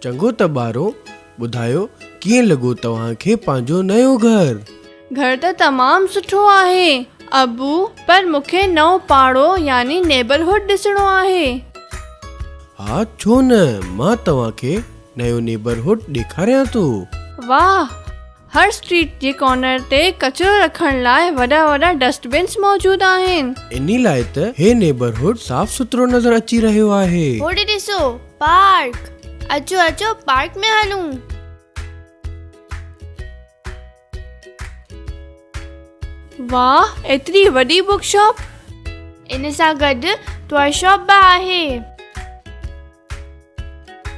चङो त ॿारो, ॿुधायो कीअं लॻो तव्हांखे पंहिंजो नयो घर? घर त तमामु सुठो आहे अबू, पर मूंखे नओं पाड़ो यानी नेबरहुड ॾिसणो आहे। हा छो न, मां तव्हांखे नयो नेबरहुड ॾेखारियां थो। वाह, हर स्ट्रीट जे कॉर्नर ते कचरो रखण लाइ वॾा वॾा डस्टबिन्स मौजूद आहिनि। इन लाइ त हे नेबरहुड साफ़ सुथरो नज़र अची रहियो आहे। होॾे ॾिसो, पार्क। अचो अचो, पार्क में हलूं। वाह, एतिरी वॾी बुक शॉप। इन सां गॾु टॉय शॉप बि आहे।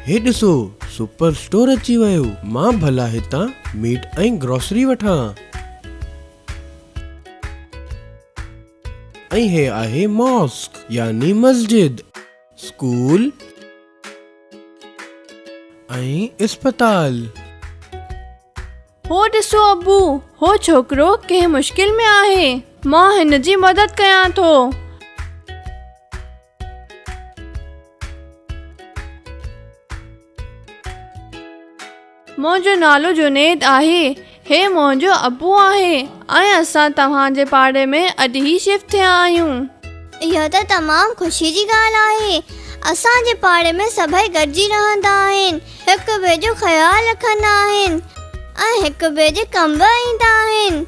हे ॾिसो, सुपर स्टोर अची वियो। मां भला हितां मीट ऐं ग्रोसरी वठां। ऐं हे आहे मॉस्क यानी मस्जिद, स्कूल ऐं अस्पताल। हो ॾिसो अबू, हो छोकिरो कंहिं मुश्किल में आहे। मां हिन जी मदद कयां थो। मुंहिंजो नालो जुनैद आहे। हे मुंहिंजो अबू आहे ऐं असां तव्हांजे पाड़े में अॼु ई शिफ्ट थिया आहियूं। इहा त तमामु ख़ुशी जी ॻाल्हि आहे। असांजे पाड़े में सभई गॾिजी रहंदा आहिनि, हिक ॿिए जो ख़्यालु रखंदा आहिनि ऐं हिक ॿिए जे कम बि ईंदा आहिनि।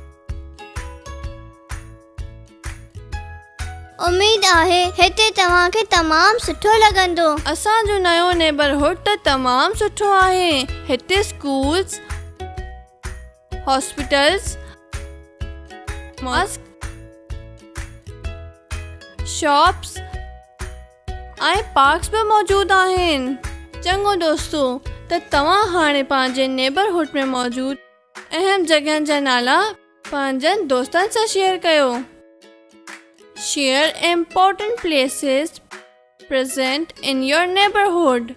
उमेद आहे हिते तव्हांखे तमामु सुठो लॻंदो। असांजो नयो नेबरहुड त तमामु सुठो आहे। हिते स्कूल्स, हॉस्पिटल्स, मॉस्क, शॉप्स ऐं पार्क्स बि मौजूद आहिनि। चङो दोस्तो, त तव्हां हाणे पंहिंजे नेबरहुड में मौजूद अहम जॻहनि जा नाला पंहिंजनि दोस्तनि सां शेयर कयो। Share important places present in your neighborhood.